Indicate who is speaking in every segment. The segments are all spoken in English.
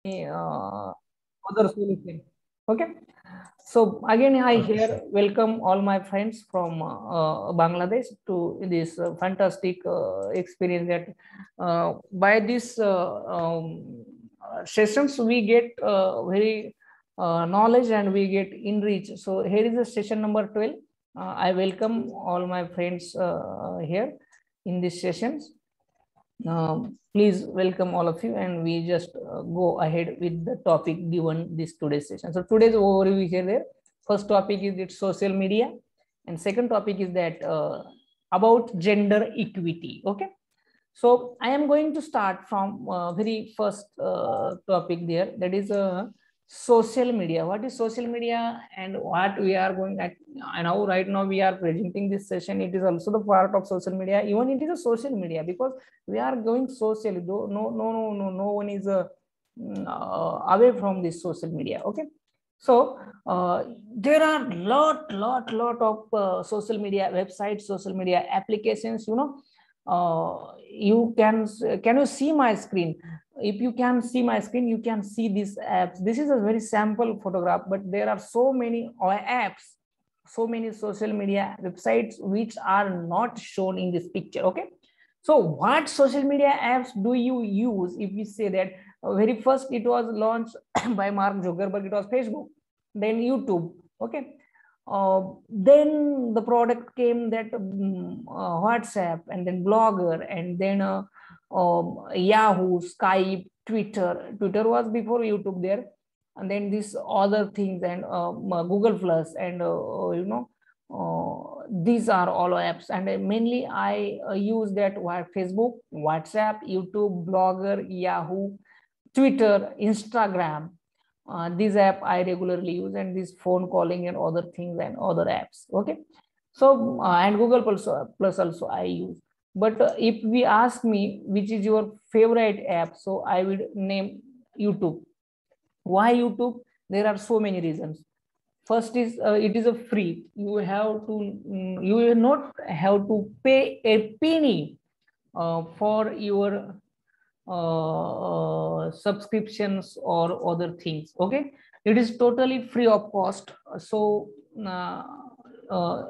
Speaker 1: other solution. Okay. So again, I here welcome all my friends from Bangladesh to this fantastic experience that by this sessions we get very knowledge and we get enriched. So here is the session number 12. I welcome all my friends here in these sessions. Please welcome all of you, and we just go ahead with the topic given this today's session. So today's overview is here. First topic is it's social media, and second topic is that about gender equity. Okay, so I am going to start from very first topic there. That is social media. What is social media and what we are going at? I know right now we are presenting this session. It is also the part of social media. Even it is a social media because we are going socially. No one is away from this social media. Okay. So there are lot of social media websites, social media applications. You can you see my screen? If you can see my screen, you can see these apps. This is a very sample photograph, but there are so many apps, so many social media websites which are not shown in this picture. Okay, so what social media apps do you use? If we say that very first it was launched by Mark Zuckerberg, it was Facebook, then YouTube. Okay, then the product came that WhatsApp, and then Blogger, and then Yahoo, Skype, Twitter. Twitter was before YouTube there, and then these other things, and Google Plus, and these are all apps. And mainly I use that Facebook, WhatsApp, YouTube, Blogger, Yahoo, Twitter, Instagram. This app I regularly use, and this phone calling and other things and other apps. Okay, so and Google Plus also I use. But if we ask me which is your favorite app, so I would name YouTube. Why YouTube? There are so many reasons. First is it is a free. You have to you will not have to pay a penny for your subscriptions or other things. Okay, it is totally free of cost. So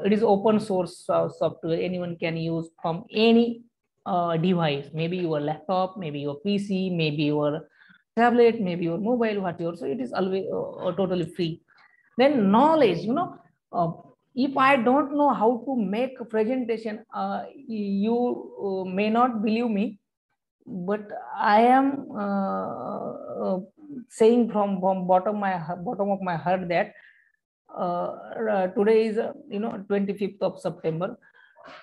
Speaker 1: it is open source software. Anyone can use from any device, maybe your laptop, maybe your PC, maybe your tablet, maybe your mobile, whatever. So it is always totally free. Then knowledge, if I don't know how to make a presentation, you may not believe me, but I am saying from bottom of my heart that today is 25th of September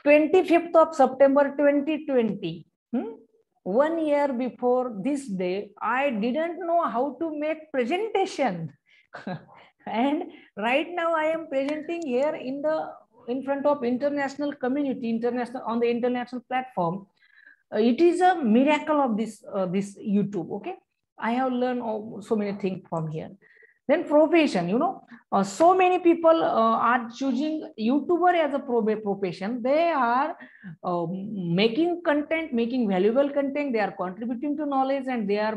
Speaker 1: 2020. 1 year before this day, I didn't know how to make presentation. And right now I am presenting here in front of international community, on the international platform. It is a miracle of this YouTube. Okay, I have learned so many things from here. Then profession, so many people are choosing YouTuber as a profession. They are making content, making valuable content. They are contributing to knowledge, and they are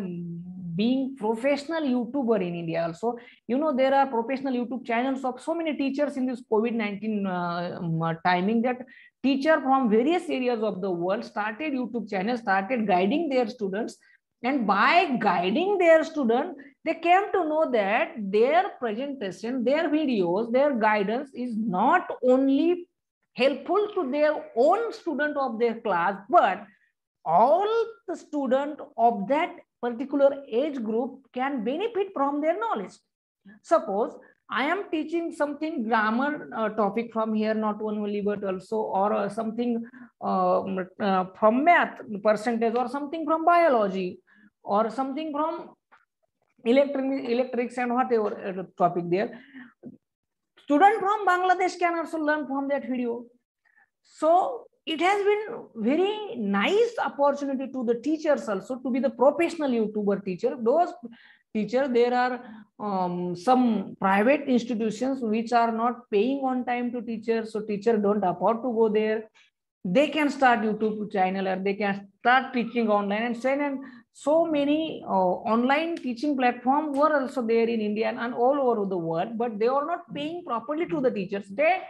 Speaker 1: being professional YouTuber in India also. There are professional YouTube channels of so many teachers in this COVID-19 timing, that teacher from various areas of the world started YouTube channels, started guiding their students, and by guiding their students, they came to know that their presentation, their videos, their guidance is not only helpful to their own student of their class, but all the student of that particular age group can benefit from their knowledge. Suppose I am teaching something grammar topic from here, not only but also, or something from math percentage, or something from biology, or something from electrics and whatever topic there. Student from Bangladesh can also learn from that video. So it has been very nice opportunity to the teachers also to be the professional YouTuber teacher. Those teachers, there are some private institutions which are not paying on time to teachers, so teachers don't afford to go there. They can start YouTube channel, or they can start teaching online and so many online teaching platforms were also there in India and all over the world, but they are not paying properly to the teachers. They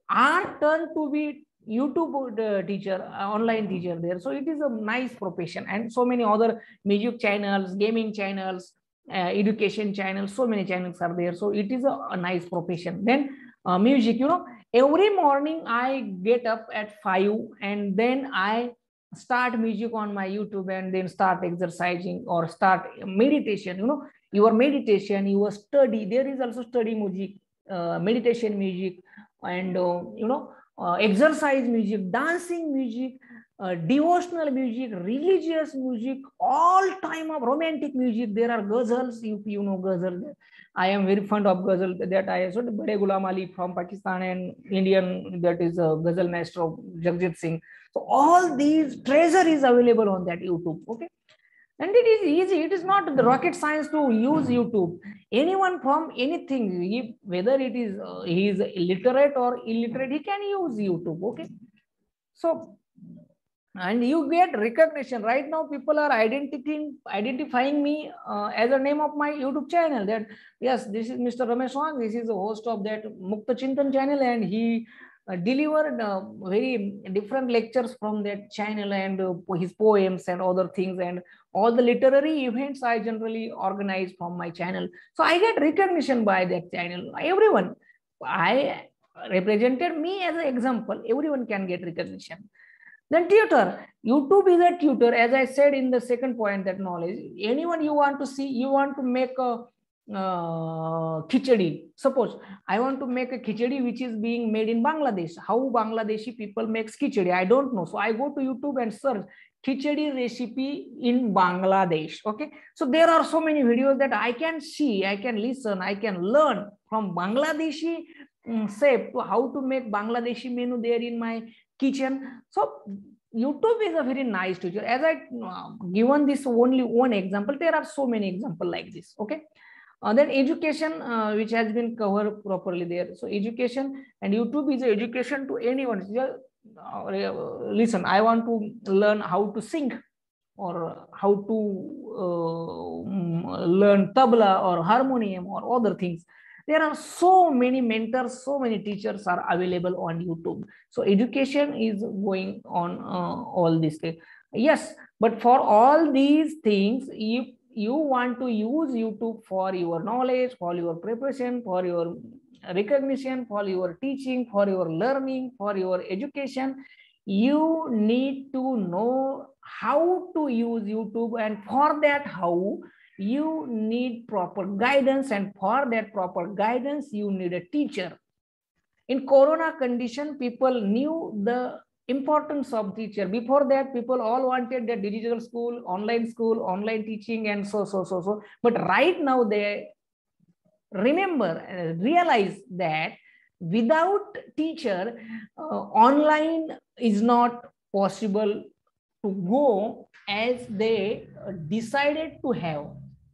Speaker 1: are turned to be YouTube teacher, online teacher there. So it is a nice profession, and so many other music channels, gaming channels, education channels, so many channels are there. So it is a nice profession. Then music, every morning I get up at 5 and then I start music on my YouTube and then start exercising or start meditation. Your meditation, your study, there is also study music, meditation music, and exercise music, dancing music, devotional music, religious music, all time of romantic music. There are ghazals, if you know ghazal. I am very fond of ghazal. That I saw Bade Ghulam Ali from Pakistan and Indian, that is ghazal maestro Jagjit Singh. So all these treasure is available on that YouTube. Okay. And it is easy. It is not the rocket science to use YouTube. Anyone from anything, whether it is he is illiterate or illiterate, he can use YouTube. Okay. So, and you get recognition. Right now, people are identifying me as a name of my YouTube channel. That yes, this is Mr. Ramesh Wang. This is the host of that Mukta Chintan channel, and he delivered very different lectures from that channel, and his poems and other things, and all the literary events I generally organize from my channel. So I get recognition by that channel. Everyone, I represented me as an example. Everyone can get recognition. Then tutor, YouTube is a tutor. As I said in the second point, that knowledge, anyone you want to see, you want to make a khichdi. Suppose I want to make a khichdi which is being made in Bangladesh. How Bangladeshi people make khichdi, I don't know. So I go to YouTube and search khichdi recipe in Bangladesh. Okay. So there are so many videos that I can see, I can listen, I can learn from Bangladeshi chef to how to make Bangladeshi menu there in my kitchen. So YouTube is a very nice teacher. As I given this only one example, there are so many examples like this. Okay. Then education, which has been covered properly there. So education, and YouTube is education to anyone. Listen, I want to learn how to sing, or how to learn tabla or harmonium or other things. There are so many mentors, so many teachers are available on YouTube. So education is going on all these things. Yes, but for all these things, if you want to use YouTube for your knowledge, for your preparation, for your recognition, for your teaching, for your learning, for your education, you need to know how to use YouTube, and for that how you need proper guidance, and for that proper guidance you need a teacher. In corona condition, people knew the importance of teacher. Before that, people all wanted that digital school, online teaching, and so. But right now they realize that without teacher, online is not possible to go as they decided to have.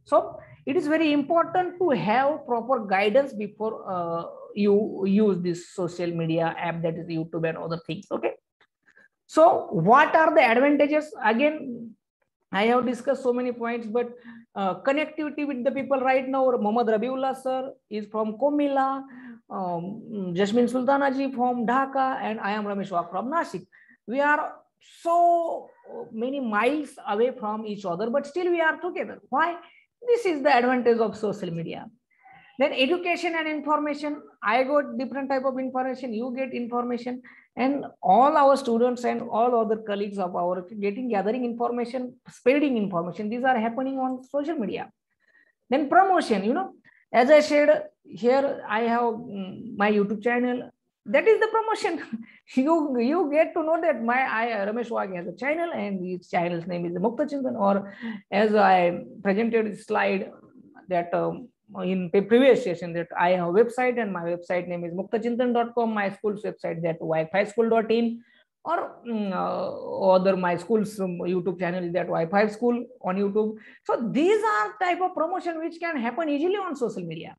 Speaker 1: So it is very important to have proper guidance before you use this social media app, that is YouTube and other things. Okay. So what are the advantages? Again, I have discussed so many points, but connectivity with the people right now. Mohammad Rabiullah sir is from Komila, Jasmine Sultanaji from Dhaka, and I am Ramesh Wag from Nashik. We are so many miles away from each other, but still we are together. Why? This is the advantage of social media. Then education and information. I got different type of information, you get information, and all our students and all other colleagues of ours gathering information, spreading information. These are happening on social media. Then promotion, as I said, here I have my YouTube channel. That is the promotion. you get to know that Ramesh Wag has a channel, and his channel's name is Mukta Chintan, or as I presented this slide that in previous session, that I have a website, and my website name is muktachintan.com. My school's website, that Wi-Fi school.in, or other my school's YouTube channel is that Wi-Fi school on YouTube. So these are type of promotion which can happen easily on social media.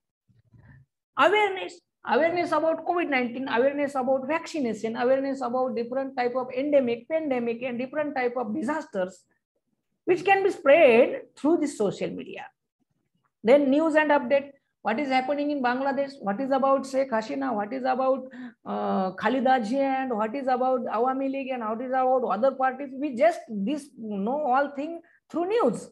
Speaker 1: Awareness about COVID-19, awareness about vaccination, awareness about different type of endemic, pandemic, and different type of disasters. which can be spread through the social media. Then news and update. What is happening in Bangladesh? What is about Sheikh Hasina? What is about Khalida Zia, and what is about Awami League, and what is about other parties? We just know all things through news.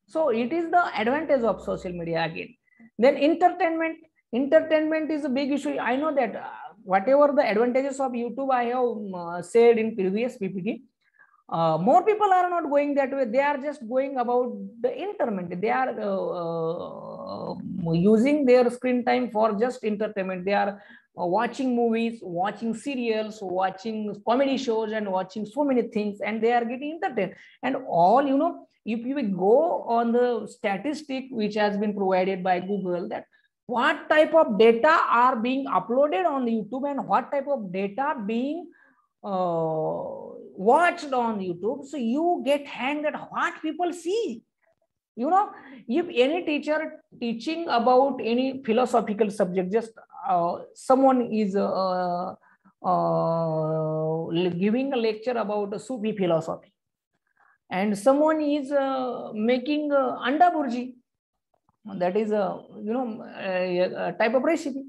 Speaker 1: So it is the advantage of social media again. Then entertainment. Entertainment is a big issue. I know that whatever the advantages of YouTube I have said in previous PPT, more people are not going that way. They are just going about the entertainment. They are using their screen time for just entertainment. They are watching movies, watching serials, watching comedy shows, and watching so many things, and they are getting entertained. And all, you know, if you go on the statistic which has been provided by Google, that what type of data are being uploaded on YouTube and what type of data being watched on YouTube, so you get hanged at what people see. You know, if any teacher teaching about any philosophical subject, just someone is giving a lecture about Sufi philosophy, and someone is making anda burji, that is a type of recipe.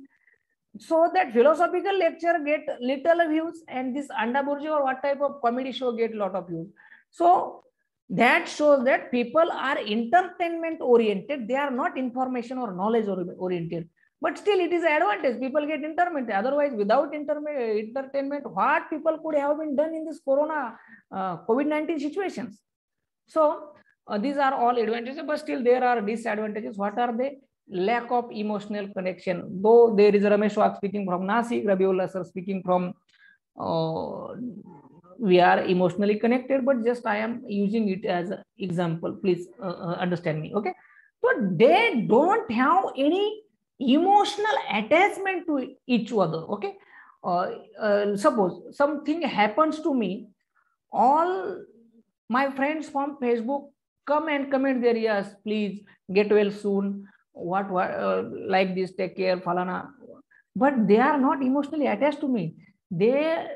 Speaker 1: So that philosophical lecture get little views, and this anda burji or what type of comedy show get lot of views. So that shows that people are entertainment oriented. They are not information or knowledge oriented. But still, it is an advantage. People get entertainment. Otherwise, without entertainment, what people could have been done in this Corona COVID-19 situations. So these are all advantages, but still there are disadvantages. What are they? Lack of emotional connection. Though there is Ramesh Wagh speaking from Nasik, Rabiullah sir speaking from, we are emotionally connected, but just I am using it as an example. Please understand me, okay? But they don't have any emotional attachment to each other, okay? Suppose something happens to me, all my friends from Facebook come and comment there, yes, please get well soon, what like this, take care, falana. But they are not emotionally attached to me. They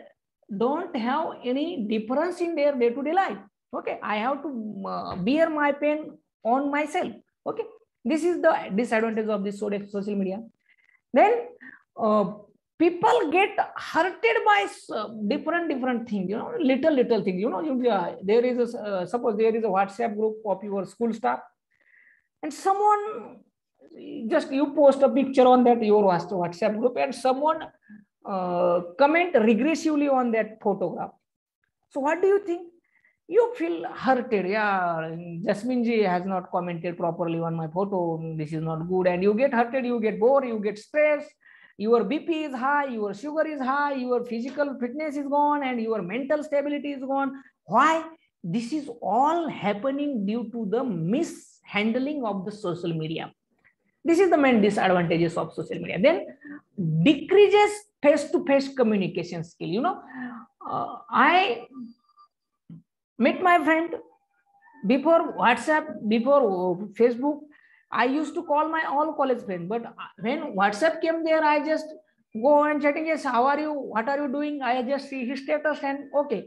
Speaker 1: don't have any difference in their day-to-day life. Okay, I have to bear my pain on myself. Okay, this is the disadvantage of this social media. Then people get hurted by different things, you know, little things. You know, there is a suppose there is a WhatsApp group of your school staff, and someone just you post a picture on that your WhatsApp group, and someone comment regressively on that photograph. So what do you think? You feel hurted. Yeah, Jasmine ji has not commented properly on my photo. This is not good. And you get hurted, you get bored, you get stressed. Your BP is high, your sugar is high, your physical fitness is gone, and your mental stability is gone. Why? This is all happening due to the mishandling of the social media. This is the main disadvantages of social media. Then decreases face-to-face communication skill. You know, I met my friend before WhatsApp, before Facebook. I used to call my all college friends, but when WhatsApp came there, I just go and chatting. Yes, how are you? What are you doing? I just see his status and okay.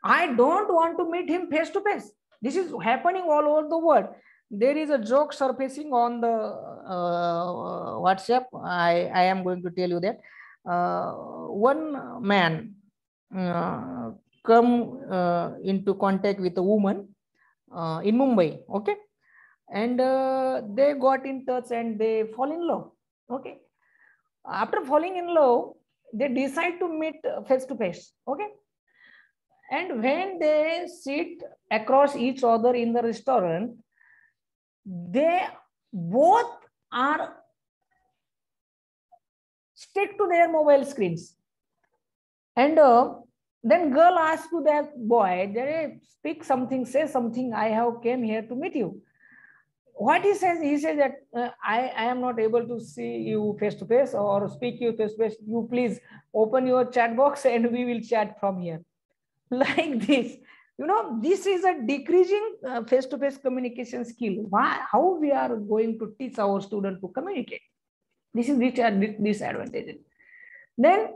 Speaker 1: I don't want to meet him face to face. This is happening all over the world. There is a joke surfacing on the WhatsApp. I am going to tell you that one man come into contact with a woman in Mumbai. Okay. And they got in touch and they fall in love. Okay. After falling in love, they decide to meet face to face. Okay. And when they sit across each other in the restaurant, they both are stick to their mobile screens. And then girl asks to that boy, they speak something, say something, I have came here to meet you. What he says that I am not able to see you face to face or speak you face to face. You please open your chat box and we will chat from here. Like this, you know, this is a decreasing face to face communication skill. Why? How we are going to teach our student to communicate? This is disadvantage. Then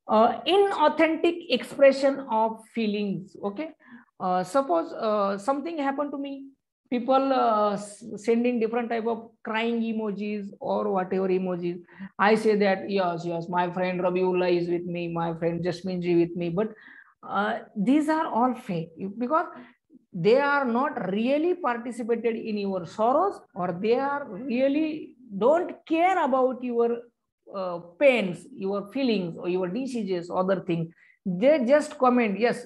Speaker 1: inauthentic expression of feelings. Okay. Suppose something happened to me, people sending different type of crying emojis or whatever emojis. I say that yes, my friend Rabiullah is with me, my friend Jasmine Ji with me, but these are all fake, because they are not really participated in your sorrows, or they are really don't care about your pains, your feelings, or your diseases, other things. They just comment, yes,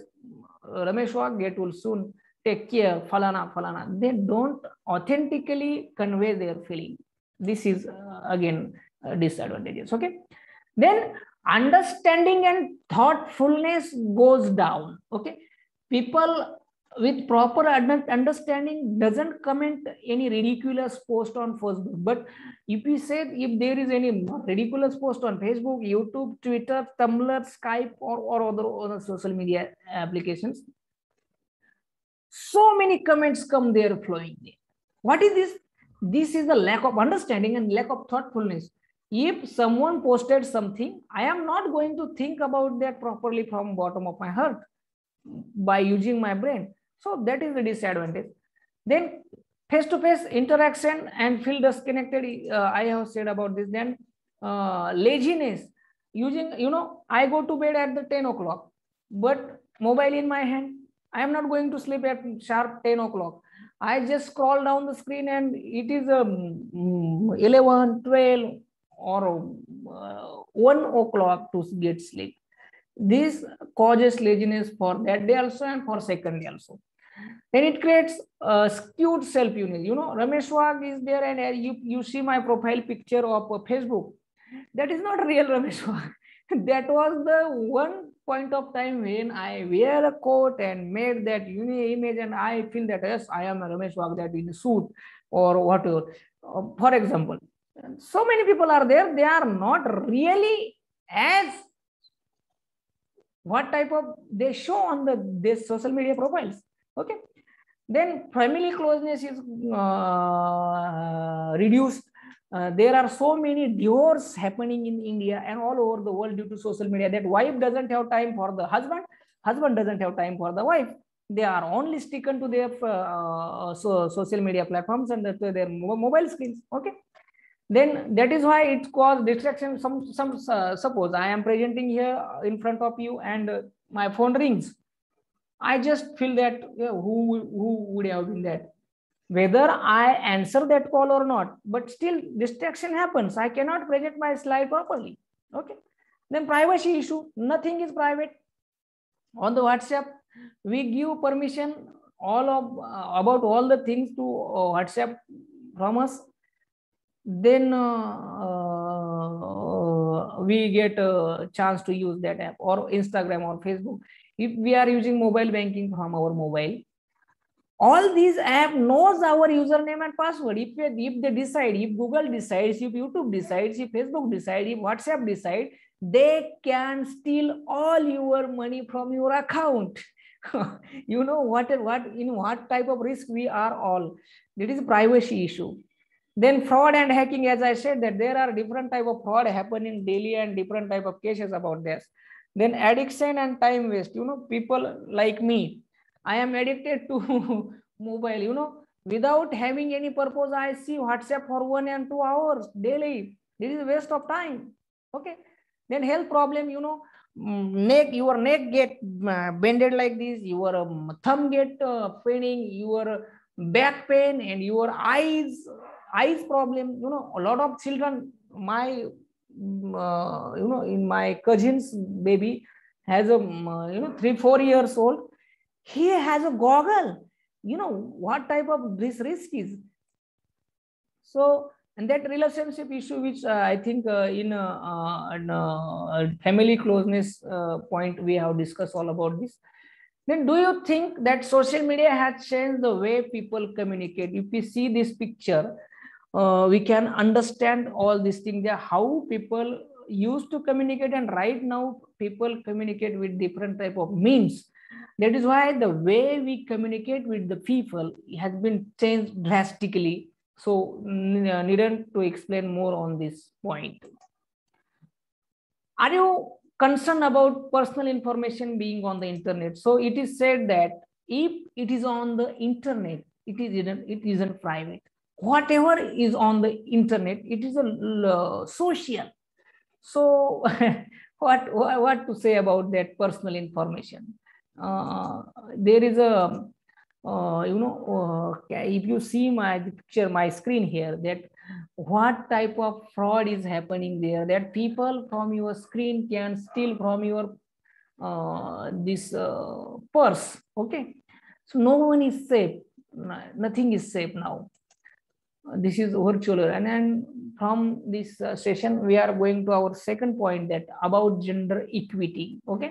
Speaker 1: Ramesh Wagget will soon take care, falana, falana. They don't authentically convey their feeling. This is again disadvantages. Okay. Then understanding and thoughtfulness goes down. Okay. People with proper understanding doesn't comment any ridiculous post on Facebook. But if we say, if there is any ridiculous post on Facebook, YouTube, Twitter, Tumblr, Skype, or other social media applications, so many comments come there flowing there. What is this? This is the lack of understanding and lack of thoughtfulness. If someone posted something, I am not going to think about that properly from bottom of my heart by using my brain. So that is the disadvantage. Then face-to-face interaction and feel disconnected. I have said about this. Then laziness. Using, I go to bed at the 10 o'clock, but mobile in my hand. I am not going to sleep at sharp 10 o'clock. I just scroll down the screen and it is 11, 12 or 1 o'clock to get sleep. This causes laziness for that day also and for second day also. Then it creates skewed self-image. Ramesh Wag is there, and you see my profile picture of Facebook. That is not real Ramesh Wag. That was the one point of time when I wear a coat and made that unique image, and I feel that yes, I am a Ramesh Wag, that in a suit or whatever. For example, so many people are there. They are not really as what type of they show on this social media profiles. Okay. Then family closeness is reduced. There are so many divorces happening in India and all over the world due to social media, that wife doesn't have time for the husband, husband doesn't have time for the wife. They are only sticking to their social media platforms and their mobile screens. Okay. Then that is why it caused distraction. Suppose I am presenting here in front of you and my phone rings. I just feel that who would have been that, whether I answer that call or not, but still distraction happens. I cannot present my slide properly. Okay. Then privacy issue, nothing is private. On the WhatsApp, we give permission about all the things to WhatsApp from us. Then we get a chance to use that app, or Instagram or Facebook. If we are using mobile banking from our mobile, all these app knows our username and password. If they decide, if Google decides, if YouTube decides, if Facebook decides, if WhatsApp decides, they can steal all your money from your account. You know what type of risk we are all. That is a privacy issue. Then fraud and hacking, as I said, that there are different type of fraud happening daily and different type of cases about this. Then addiction and time waste. People like me, I am addicted to mobile. Without having any purpose, I see WhatsApp for 1 and 2 hours daily. This is a waste of time. Okay. Then health problem, your neck get bended like this, your thumb get paining, your back pain, and your eyes problem. A lot of children, my in my cousin's baby has a 3-4 years old, he has a goggle. What type of this risk is. So, and that relationship issue, which I think in family closeness point, we have discussed all about this. Then do you think that social media has changed the way people communicate? If we see this picture, we can understand all these things, how people used to communicate, and right now people communicate with different type of means. That is why the way we communicate with the people has been changed drastically. So needn't to explain more on this point. Are you concerned about personal information being on the internet? So it is said that if it is on the internet, it isn't private. Whatever is on the internet, it is a social. So what to say about that personal information? There is a if you see my picture, my screen here, that what type of fraud is happening there, that people from your screen can steal from your this purse. Okay, so no one is safe, nothing is safe now. This is virtual, and then from this session we are going to our second point, that about gender equity. Okay,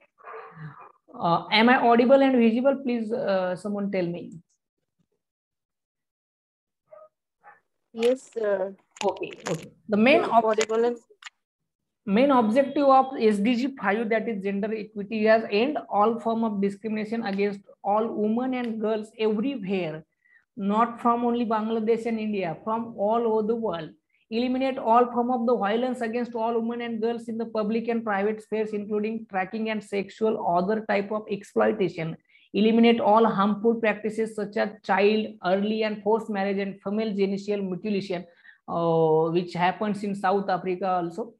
Speaker 1: am I audible and visible? Please someone tell me.
Speaker 2: Yes, sir.
Speaker 1: Okay. The main objective of SDG 5, that is gender equity, has end all form of discrimination against all women and girls everywhere, not from only Bangladesh and India, from all over the world. Eliminate all form of the violence against all women and girls in the public and private spheres, including trafficking and sexual other type of exploitation. Eliminate all harmful practices such as child, early and forced marriage and female genital mutilation, which happens in South Africa also,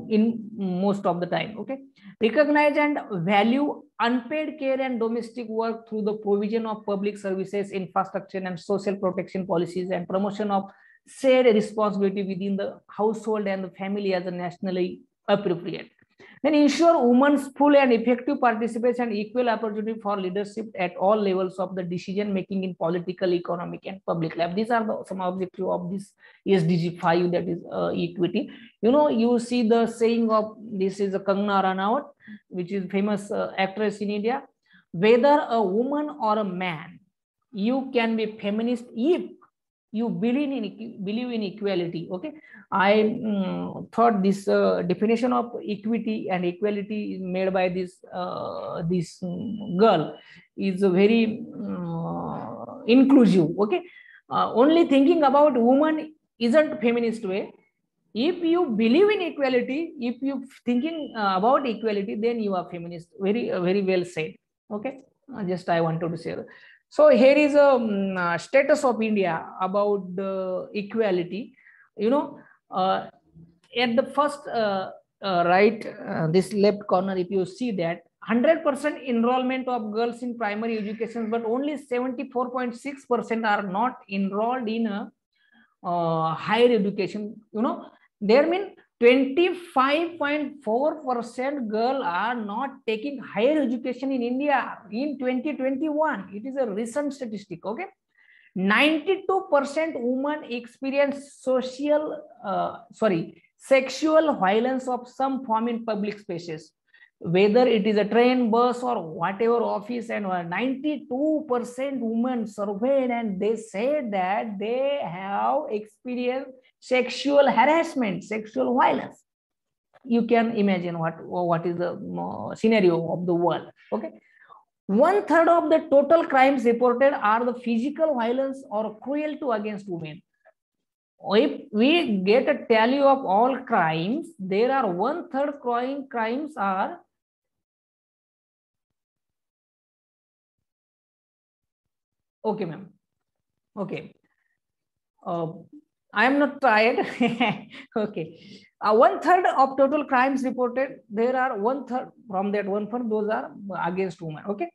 Speaker 1: in most of the time. Okay, recognize and value unpaid care and domestic work through the provision of public services, infrastructure and social protection policies, and promotion of shared responsibility within the household and the family as a nationally appropriate. Then ensure women's full and effective participation and equal opportunity for leadership at all levels of the decision making in political, economic and public life. These are some objectives of this SDG 5, that is equity. You see the saying of this is a Kangana Ranaut, which is famous actress in India. Whether a woman or a man, you can be feminist if you believe in equality. Okay, I thought this definition of equity and equality made by this girl is very inclusive. Okay, only thinking about woman isn't feminist way. If you believe in equality, if you thinking about equality, then you are feminist. Very well said. Okay, just I wanted to say that. So here is a status of India about the equality. At the first right, this left corner, if you see that 100% enrollment of girls in primary education, but only 74.6% are not enrolled in a higher education. There mean 25.4% girls are not taking higher education in India in 2021. It is a recent statistic. Okay, 92% women experience sexual violence of some form in public spaces, whether it is a train, bus or whatever office, and 92% women surveyed, and they said that they have experienced sexual harassment, sexual violence. You can imagine what is the scenario of the world. Okay, 1/3 of the total crimes reported are the physical violence or cruelty against women. If we get a tally of all crimes, there are 1/3 crimes are okay, ma'am. Okay. I am not tired. Okay. 1/3 of total crimes reported, there are 1/3 from that 1/3, those are against women. Okay.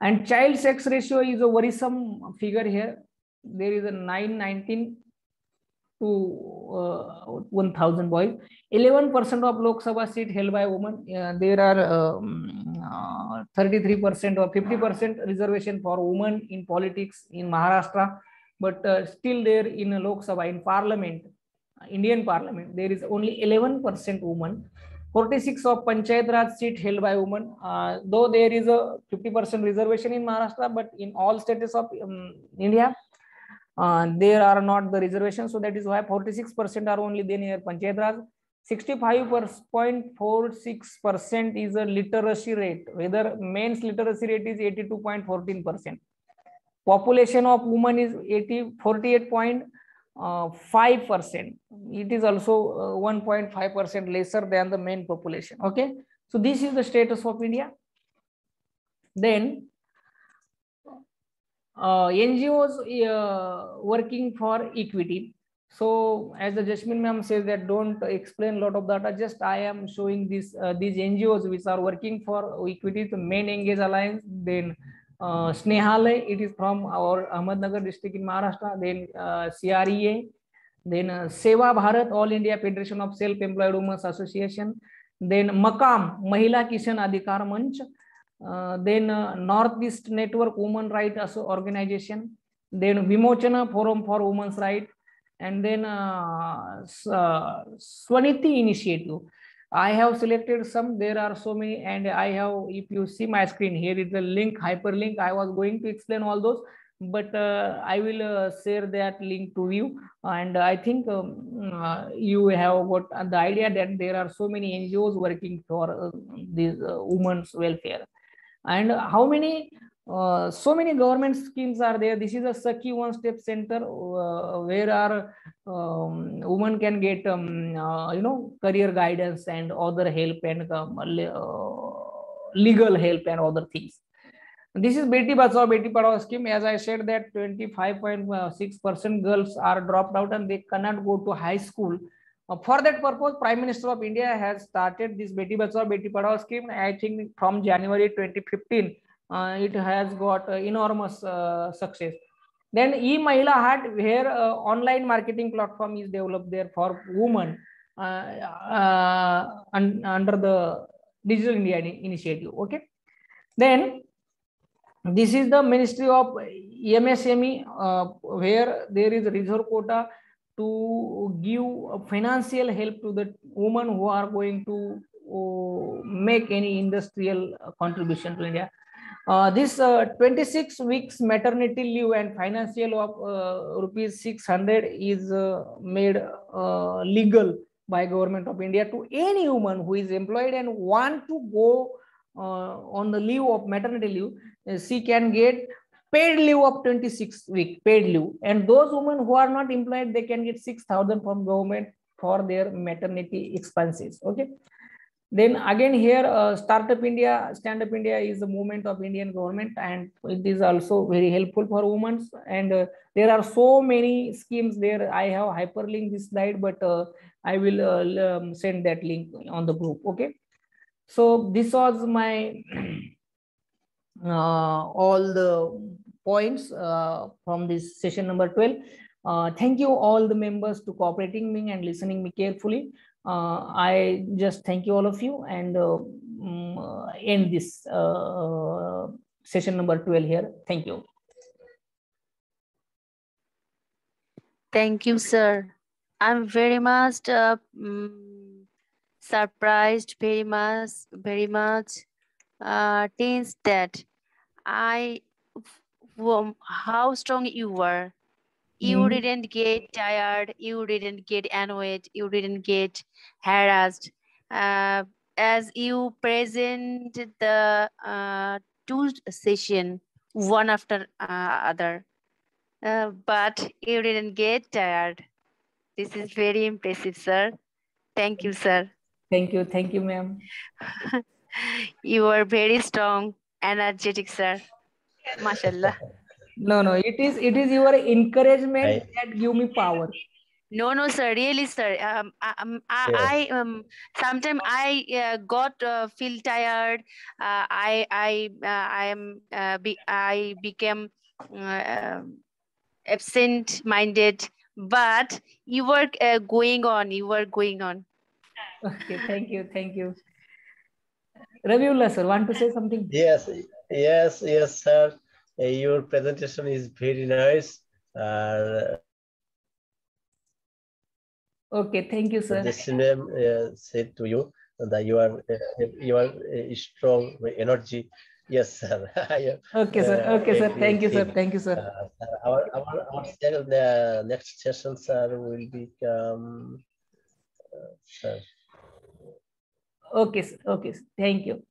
Speaker 1: And child sex ratio is a worrisome figure here. There is a 919 to 1,000 boys. 11% of Lok Sabha seat held by women. There are 33% or 50% reservation for women in politics in Maharashtra, but still there in Lok Sabha, in Parliament, Indian Parliament, there is only 11% women. 46 of Panchayat Raj seat held by women. Though there is a 50% reservation in Maharashtra, but in all states of India, there are not the reservations. So that is why 46% are only there near Panchayat Raj. 65.46% is a literacy rate, whether men's literacy rate is 82.14%. Population of women is 48.5%. It is also 1.5% lesser than the main population. Okay, so this is the status of India. Then NGOs working for equity. So as the Jasmine ma'am says that don't explain a lot of data, just I am showing this these NGOs which are working for equity, the Main Engage Alliance, then Snehalay, it is from our Ahmednagar district in Maharashtra, then CREA, then Seva Bharat, All India Federation of Self-Employed Women's Association, then Makam, Mahila Kishan Adhikar Manch, then Northeast Network Women Rights Organization, then Vimochana Forum for Women's Rights, and then Swaniti Initiative. I have selected some, there are so many, and I have, if you see my screen, here is the link, hyperlink. I was going to explain all those, but I will share that link to you. And I think you have got the idea that there are so many NGOs working for this women's welfare. And how many so many government schemes are there. This is a Sakhi One Step Center where our women can get career guidance and other help and legal help and other things. This is Beti Bachao Beti Padhao scheme. As I said that 25.6% girls are dropped out and they cannot go to high school. For that purpose, Prime Minister of India has started this Beti Bachao Beti Padhao scheme. I think from January 2015, it has got enormous success. Then E-Mahila Hut, where online marketing platform is developed there for women under the Digital India initiative. Okay. Then this is the Ministry of MSME, where there is a reserve quota to give financial help to the women who are going to make any industrial contribution to India. This 26 weeks maternity leave and financial of rupees 600 is made legal by Government of India to any woman who is employed and want to go on the leave of maternity leave. She can get paid leave of 26 week paid leave, and those women who are not employed, they can get 6,000 from government for their maternity expenses. Okay. Then again here, Startup India, Stand Up India is the movement of Indian government, and it is also very helpful for women. And there are so many schemes there. I have hyperlink this slide, but I will send that link on the group. Okay. So this was my all the points from this session number 12. Thank you all the members to cooperating me and listening me carefully. I just thank you all of you and end this session number 12 here. Thank you.
Speaker 2: Thank you, sir. I'm very much surprised, very much tense that how strong you were. You didn't get tired, you didn't get annoyed, you didn't get harassed. As you present the two session one after other, but you didn't get tired. This is very impressive, sir. Thank you, sir.
Speaker 1: Thank you, ma'am.
Speaker 2: You are very strong, energetic, sir. Mashallah.
Speaker 1: No, it is your encouragement that give me power.
Speaker 2: No, sir. Really, sir. I sometimes I got feel tired. I became absent-minded. But you were going on. You were going on.
Speaker 1: Okay, thank you. Raviullah, sir, want to say something?
Speaker 3: Yes, sir. Your presentation is very nice.
Speaker 1: Okay, thank you, sir.
Speaker 3: This name said to you that you are strong energy. Yes, sir.
Speaker 1: Okay, sir. Okay, sir. Thank you, sir. Thank you, sir.
Speaker 3: Our next session, sir, will be sir.
Speaker 1: Okay, sir. Okay, sir. Thank you.